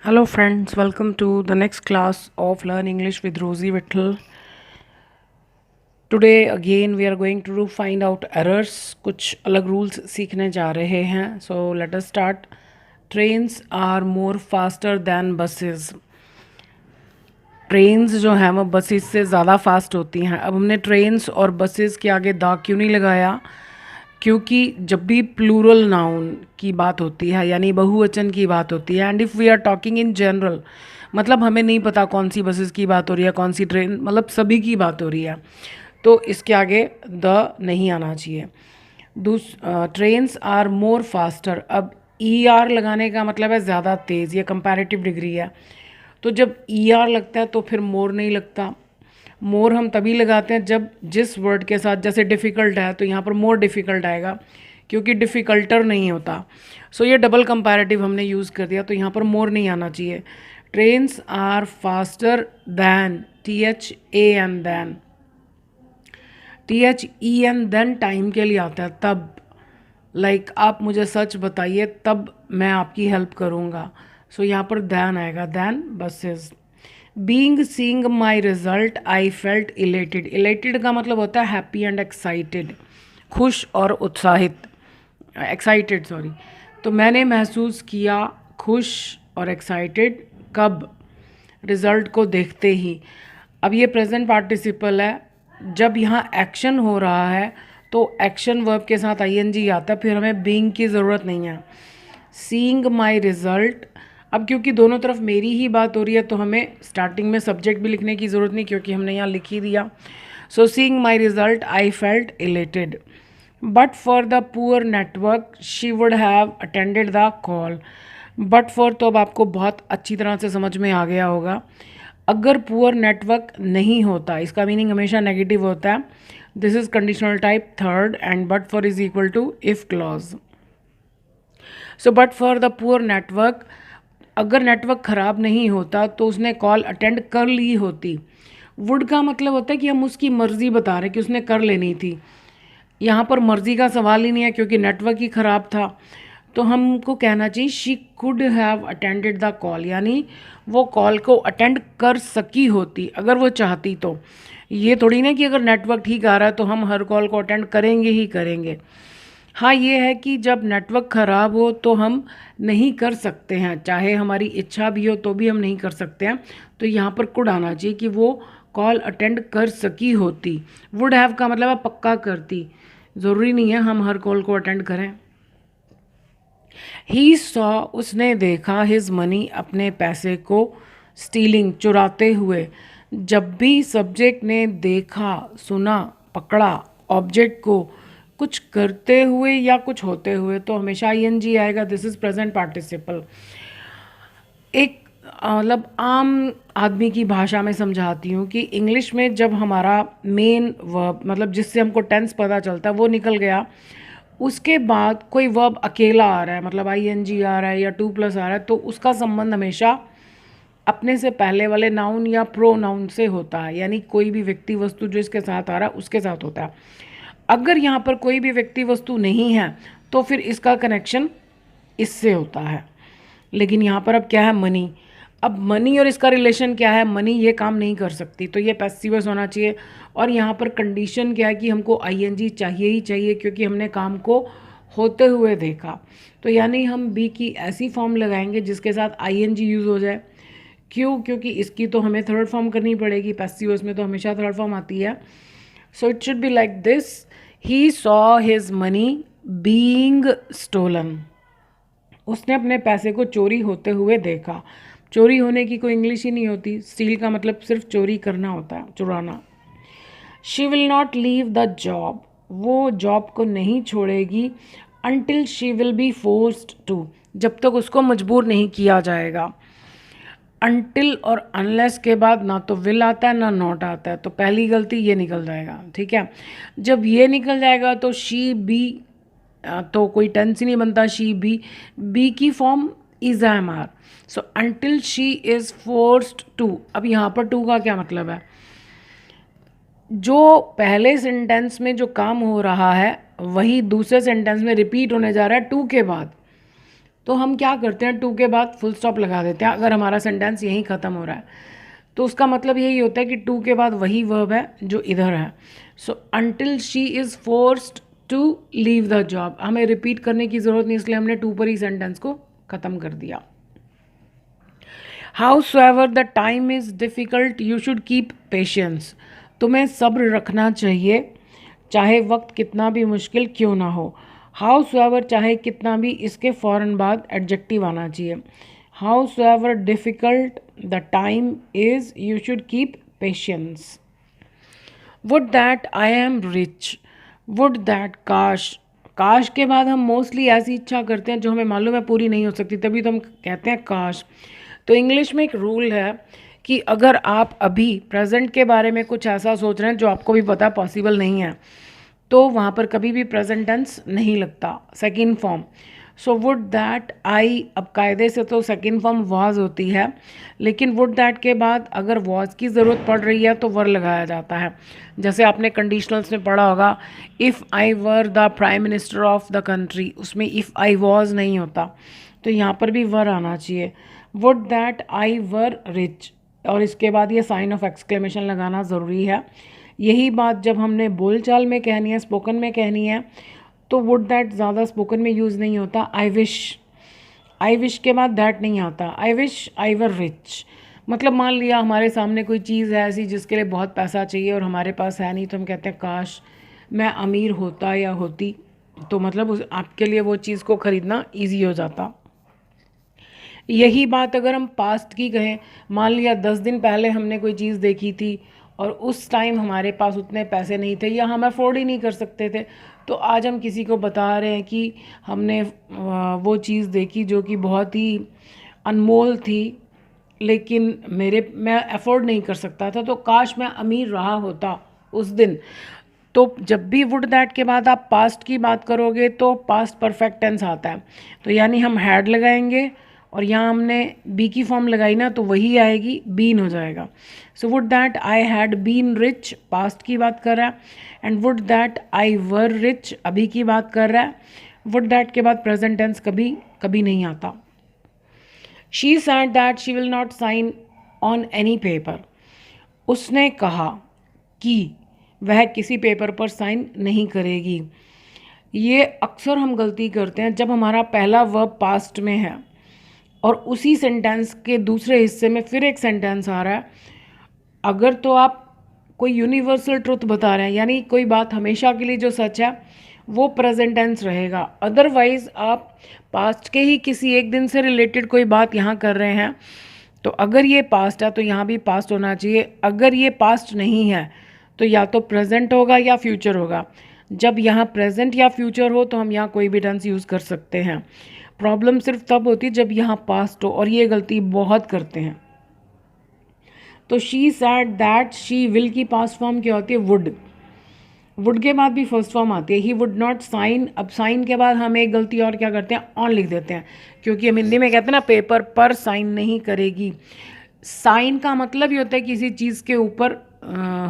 Hello friends, welcome to the next class of Learn English with Rosie Whittle. Today again we are going to find out errors. कुछ अलग rules सीखने जा रहे हैं. So let us start. Trains are more faster than buses. Trains जो हैं वो buses से ज़्यादा फास्ट होती हैं. अब हमने ट्रेन्स और बसेस के आगे दा क्यों नहीं लगाया? क्योंकि जब भी प्लूरल नाउन की बात होती है यानी बहुवचन की बात होती है and if we are talking in general, मतलब हमें नहीं पता कौन सी बसेस की बात हो रही है, कौन सी ट्रेन, मतलब सभी की बात हो रही है, तो इसके आगे द नहीं आना चाहिए. Trains are more faster. अब ई आर लगाने का मतलब है ज़्यादा तेज़, ये कंपैरेटिव डिग्री है. तो जब ई आर लगता है तो फिर मोर नहीं लगता. मोर हम तभी लगाते हैं जब जिस वर्ड के साथ, जैसे डिफ़िकल्ट है तो यहाँ पर मोर डिफ़िकल्ट आएगा क्योंकि डिफ़िकल्टर नहीं होता. सो ये डबल कंपैरेटिव हमने यूज़ कर दिया तो यहाँ पर मोर नहीं आना चाहिए. Trains are faster than, T H A N than. T H E N then time के लिए आता है तब. लाइक आप मुझे सच बताइए तब मैं आपकी हेल्प करूँगा. सो यहाँ पर दैन आएगा, than buses. Being seeing my result I felt elated. Elated का मतलब होता है हैप्पी एंड एक्साइटेड, खुश और उत्साहित. Excited sorry. तो मैंने महसूस किया खुश और एक्साइटेड कब? रिज़ल्ट को देखते ही. अब ये प्रेजेंट पार्टिसिपल है. जब यहाँ एक्शन हो रहा है तो एक्शन वर्ब के साथ आईएनजी आता है, फिर हमें बीइंग की ज़रूरत नहीं है. सीइंग माई रिज़ल्ट. अब क्योंकि दोनों तरफ मेरी ही बात हो रही है तो हमें स्टार्टिंग में सब्जेक्ट भी लिखने की ज़रूरत नहीं क्योंकि हमने यहाँ लिख ही दिया. सो seeing my result I felt elated. But for the poor network she would have attended the call. But for तो अब आपको बहुत अच्छी तरह से समझ में आ गया होगा. अगर पुअर नेटवर्क नहीं होता, इसका मीनिंग हमेशा नेगेटिव होता है. This is conditional type third and but for is equal to if clause. So but for the poor network, अगर नेटवर्क ख़राब नहीं होता तो उसने कॉल अटेंड कर ली होती. वुड का मतलब होता है कि हम उसकी मर्ज़ी बता रहे हैं कि उसने कर लेनी थी. यहाँ पर मर्ज़ी का सवाल ही नहीं है क्योंकि नेटवर्क ही ख़राब था. तो हमको कहना चाहिए she could have attended the call, यानी वो कॉल को अटेंड कर सकी होती अगर वो चाहती तो. ये थोड़ी ना कि अगर नेटवर्क ठीक आ रहा है तो हम हर कॉल को अटेंड करेंगे ही करेंगे. हाँ, ये है कि जब नेटवर्क ख़राब हो तो हम नहीं कर सकते हैं, चाहे हमारी इच्छा भी हो तो भी हम नहीं कर सकते हैं. तो यहाँ पर कुड आना चाहिए कि वो कॉल अटेंड कर सकी होती. वुड हैव का मतलब है पक्का करती. ज़रूरी नहीं है हम हर कॉल को अटेंड करें. ही सॉ, उसने देखा, हिज मनी, अपने पैसे को, स्टीलिंग, चुराते हुए. जब भी सब्जेक्ट ने देखा, सुना, पकड़ा ऑब्जेक्ट को कुछ करते हुए या कुछ होते हुए तो हमेशा आईएनजी आएगा. This is present participle. एक मतलब आम आदमी की भाषा में समझाती हूँ कि इंग्लिश में जब हमारा मेन वर्ब, मतलब जिससे हमको टेंस पता चलता है, वो निकल गया, उसके बाद कोई वर्ब अकेला आ रहा है, मतलब आईएनजी आ रहा है या टू प्लस आ रहा है, तो उसका संबंध हमेशा अपने से पहले वाले नाउन या प्रो नाउन से होता है. यानी कोई भी व्यक्ति वस्तु जो इसके साथ आ रहा है उसके साथ होता है. अगर यहाँ पर कोई भी व्यक्ति वस्तु नहीं है तो फिर इसका कनेक्शन इससे होता है. लेकिन यहाँ पर अब क्या है? मनी. अब मनी और इसका रिलेशन क्या है? मनी ये काम नहीं कर सकती तो ये पैसिवस होना चाहिए. और यहाँ पर कंडीशन क्या है कि हमको आईएनजी चाहिए ही चाहिए क्योंकि हमने काम को होते हुए देखा. तो यानी हम बी की ऐसी फॉर्म लगाएंगे जिसके साथ आईएनजी यूज़ हो जाए. क्यों? क्योंकि इसकी तो हमें थर्ड फॉर्म करनी पड़ेगी. पैसिवस में तो हमेशा थर्ड फॉर्म आती है. So it should be like this. He saw his money being stolen. उसने अपने पैसे को चोरी होते हुए देखा. चोरी होने की कोई इंग्लिश ही नहीं होती. स्टील का मतलब सिर्फ चोरी करना होता है, चुराना. She will not leave the job. वो जॉब को नहीं छोड़ेगी. Until she will be forced to. जब तक उसको मजबूर नहीं किया जाएगा. अनटिल और अनलेस के बाद ना तो विल आता है ना नॉट आता है, तो पहली गलती ये निकल जाएगा. ठीक है. जब ये निकल जाएगा तो शी बी, तो कोई टेंस ही नहीं बनता. शी बी, बी की form is am are. So until she is forced to. अब यहाँ पर टू का क्या मतलब है? जो पहले सेंटेंस में जो काम हो रहा है वही दूसरे सेंटेंस में रिपीट होने जा रहा है टू के बाद. तो हम क्या करते हैं, टू के बाद फुल स्टॉप लगा देते हैं अगर हमारा सेंटेंस यहीं ख़त्म हो रहा है। तो उसका मतलब यही होता है कि टू के बाद वही वर्ब है जो इधर है। So until she is forced to leave the job, हमें रिपीट करने की ज़रूरत नहीं, इसलिए हमने टू पर ही सेंटेंस को ख़त्म कर दिया। Howsoever the time is difficult, you should keep patience. तुम्हें सब्र रखना चाहिए, चाहे वक्त कितना भी मुश्किल क्यों ना हो। Howsoever चाहे कितना भी, इसके फ़ौरन बाद एडजेक्टिव आना चाहिए। Howsoever difficult the time is, you should keep patience. Would that I am rich. Would that काश, काश के बाद हम मोस्टली ऐसी इच्छा करते हैं जो हमें मालूम है पूरी नहीं हो सकती, तभी तो हम कहते हैं काश। तो इंग्लिश में एक रूल है कि अगर आप अभी प्रेजेंट के बारे में कुछ ऐसा सोच रहे हैं जो आपको भी पता पॉसिबल नहीं है, तो वहाँ पर कभी भी प्रेजेंट टेंस नहीं लगता, second form. So would that आई, अब कायदे से तो सेकंड फॉर्म वॉज होती है, लेकिन वुड दैट के बाद अगर वॉज की ज़रूरत पड़ रही है तो वर लगाया जाता है। जैसे आपने कंडीशनल्स में पढ़ा होगा, if I were the prime minister of the country, उसमें इफ़ आई वॉज नहीं होता, तो यहाँ पर भी वर आना चाहिए। Would that I were rich, और इसके बाद ये साइन ऑफ एक्सक्लेमेशन लगाना ज़रूरी है। यही बात जब हमने बोलचाल में कहनी है, स्पोकन में कहनी है, तो वुड दैट ज़्यादा स्पोकन में यूज़ नहीं होता। आई विश के बाद दैट नहीं आता। I wish I were rich, मतलब मान लिया हमारे सामने कोई चीज़ है ऐसी जिसके लिए बहुत पैसा चाहिए और हमारे पास है नहीं, तो हम कहते हैं काश मैं अमीर होता या होती, तो मतलब उस आपके लिए वो चीज़ को ख़रीदना ईजी हो जाता। यही बात अगर हम पास्ट की कहें, मान लिया 10 दिन पहले हमने कोई चीज़ देखी थी और उस टाइम हमारे पास उतने पैसे नहीं थे या हम अफोर्ड ही नहीं कर सकते थे, तो आज हम किसी को बता रहे हैं कि हमने वो चीज़ देखी जो कि बहुत ही अनमोल थी, लेकिन मैं अफोर्ड नहीं कर सकता था, तो काश मैं अमीर रहा होता उस दिन। तो जब भी वुड दैट के बाद आप पास्ट की बात करोगे तो पास्ट परफेक्ट टेंस आता है, तो यानी हम हैड लगाएंगे और यहाँ हमने बी की फॉर्म लगाई ना, तो वही आएगी, बीन हो जाएगा। So would that I had been rich, past की बात कर रहा है, and would that I were rich, अभी की बात कर रहा है। वुड दैट के बाद प्रेजेंट टेंस कभी कभी नहीं आता। She said that she will not sign on any paper, उसने कहा कि वह किसी पेपर पर साइन नहीं करेगी। ये अक्सर हम गलती करते हैं जब हमारा पहला वर्ब पास्ट में है और उसी सेंटेंस के दूसरे हिस्से में फिर एक सेंटेंस आ रहा है। अगर तो आप कोई यूनिवर्सल ट्रुथ बता रहे हैं, यानी कोई बात हमेशा के लिए जो सच है वो प्रेजेंट टेंस रहेगा, अदरवाइज आप पास्ट के ही किसी एक दिन से रिलेटेड कोई बात यहाँ कर रहे हैं, तो अगर ये पास्ट है तो यहाँ भी पास्ट होना चाहिए। अगर ये पास्ट नहीं है तो या तो प्रेजेंट होगा या फ्यूचर होगा। जब यहाँ प्रेजेंट या फ्यूचर हो तो हम यहाँ कोई भी टेंस यूज़ कर सकते हैं। प्रॉब्लम सिर्फ तब होती है जब यहाँ पास्ट हो, और ये गलती बहुत करते हैं। तो she said that, she will की पास्ट फॉर्म क्या होती है, वुड। वुड के बाद भी फर्स्ट फॉर्म आती है, ही वुड नॉट साइन। अब साइन के बाद हम एक गलती और क्या करते हैं, ऑन लिख देते हैं, क्योंकि हम हिंदी में कहते हैं ना पेपर पर साइन नहीं करेगी। साइन का मतलब ही होता है किसी चीज़ के ऊपर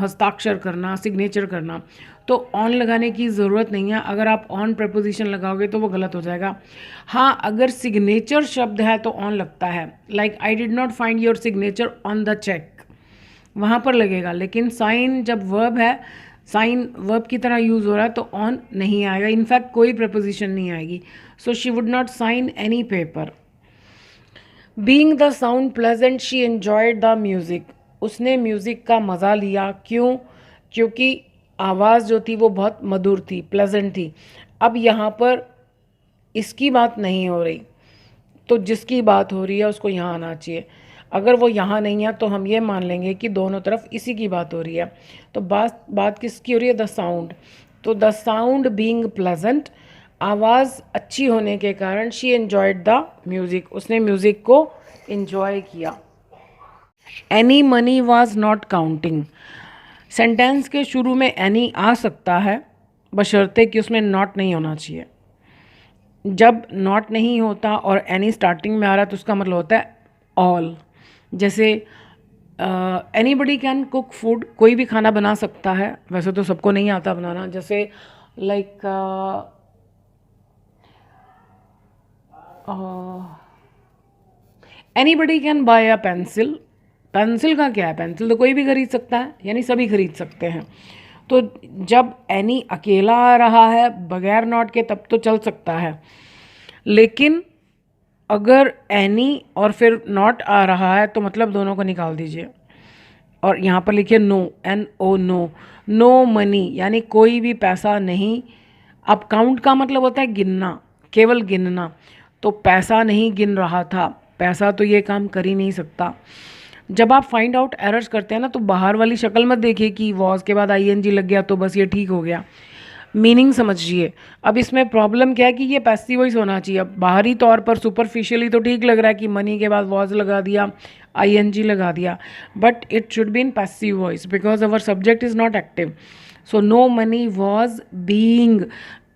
हस्ताक्षर करना, सिग्नेचर करना, तो ऑन लगाने की ज़रूरत नहीं है। अगर आप ऑन प्रपोजिशन लगाओगे तो वो गलत हो जाएगा। हाँ, अगर सिग्नेचर शब्द है तो ऑन लगता है, like I did not find your signature on the cheque, वहाँ पर लगेगा। लेकिन साइन जब वर्ब है, साइन वर्ब की तरह यूज़ हो रहा है, तो ऑन नहीं आएगा, इनफैक्ट कोई प्रपोजिशन नहीं आएगी। So she would not sign any paper. Being the sound pleasant she enjoyed the music, उसने म्यूज़िक का मज़ा लिया। क्यों? क्योंकि आवाज़ जो थी वो बहुत मधुर थी, प्लेजेंट थी। अब यहाँ पर इसकी बात नहीं हो रही, तो जिसकी बात हो रही है उसको यहाँ आना चाहिए। अगर वो यहाँ नहीं है तो हम ये मान लेंगे कि दोनों तरफ इसी की बात हो रही है। तो बात किसकी हो रही है, द साउंड। तो द साउंड बीइंग प्लेजेंट, आवाज़ अच्छी होने के कारण शी एन्जॉयड द म्यूज़िक, उसने म्यूज़िक को एन्जॉय किया। Any money was not counting, sentence के शुरू में एनी आ सकता है बशर्ते कि उसमें नॉट नहीं होना चाहिए। जब नॉट नहीं होता और एनी स्टार्टिंग में आ रहा है तो उसका मतलब होता है ऑल। जैसे एनीबडी कैन कुक फूड, कोई भी खाना बना सकता है, वैसे तो सबको नहीं आता बनाना। जैसे like anybody can buy a pencil. Pencil का क्या है, पेंसिल तो कोई भी खरीद सकता है, यानी सभी खरीद सकते हैं। तो जब एनी अकेला आ रहा है बगैर नॉट के तब तो चल सकता है, लेकिन अगर एनी और फिर नॉट आ रहा है तो मतलब दोनों को निकाल दीजिए। और यहाँ पर लिखिए no, NO, no. No money यानी कोई भी पैसा नहीं। अब काउंट का मतलब होता है गिनना, केवल गिनना। तो पैसा नहीं गिन रहा था, पैसा तो ये काम कर ही नहीं सकता। जब आप फाइंड आउट एरर्स करते हैं ना तो बाहर वाली शक्ल मत देखिए कि वॉज के बाद ING लग गया तो बस ये ठीक हो गया। मीनिंग समझिए। अब इसमें प्रॉब्लम क्या है कि ये पैसिव वॉइस होना चाहिए। अब बाहरी तौर पर सुपरफिशियली तो ठीक लग रहा है कि मनी के बाद वॉज लगा दिया, ING लगा दिया, but it should be in passive voice because our subject is not active. So no money was being,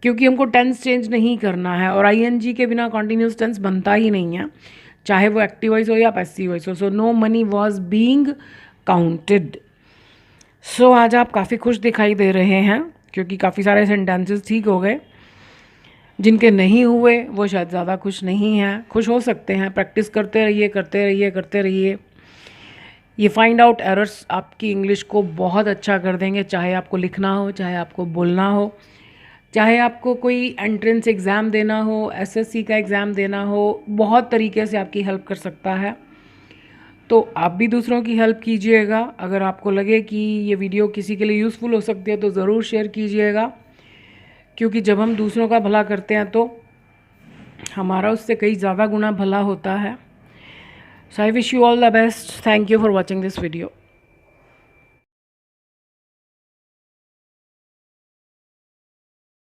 क्योंकि हमको टेंस चेंज नहीं करना है और ING के बिना कॉन्टिन्यूस टेंस बनता ही नहीं है, चाहे वो एक्टिव वॉइस हो या पैसिव वॉइस हो। So no money was being counted. So आज आप काफ़ी खुश दिखाई दे रहे हैं क्योंकि काफ़ी सारे सेंटेंसेस ठीक हो गए। जिनके नहीं हुए वो शायद ज़्यादा खुश नहीं हैं, खुश हो सकते हैं। प्रैक्टिस करते रहिए, करते रहिए, करते रहिए। ये फाइंड आउट एरर्स आपकी इंग्लिश को बहुत अच्छा कर देंगे, चाहे आपको लिखना हो, चाहे आपको बोलना हो, चाहे आपको कोई एंट्रेंस एग्ज़ाम देना हो, SSC का एग्ज़ाम देना हो, बहुत तरीके से आपकी हेल्प कर सकता है। तो आप भी दूसरों की हेल्प कीजिएगा। अगर आपको लगे कि ये वीडियो किसी के लिए यूज़फुल हो सकती है तो ज़रूर शेयर कीजिएगा, क्योंकि जब हम दूसरों का भला करते हैं तो हमारा उससे कई ज़्यादा गुना भला होता है। So I wish you all the best. Thank you for watching this video.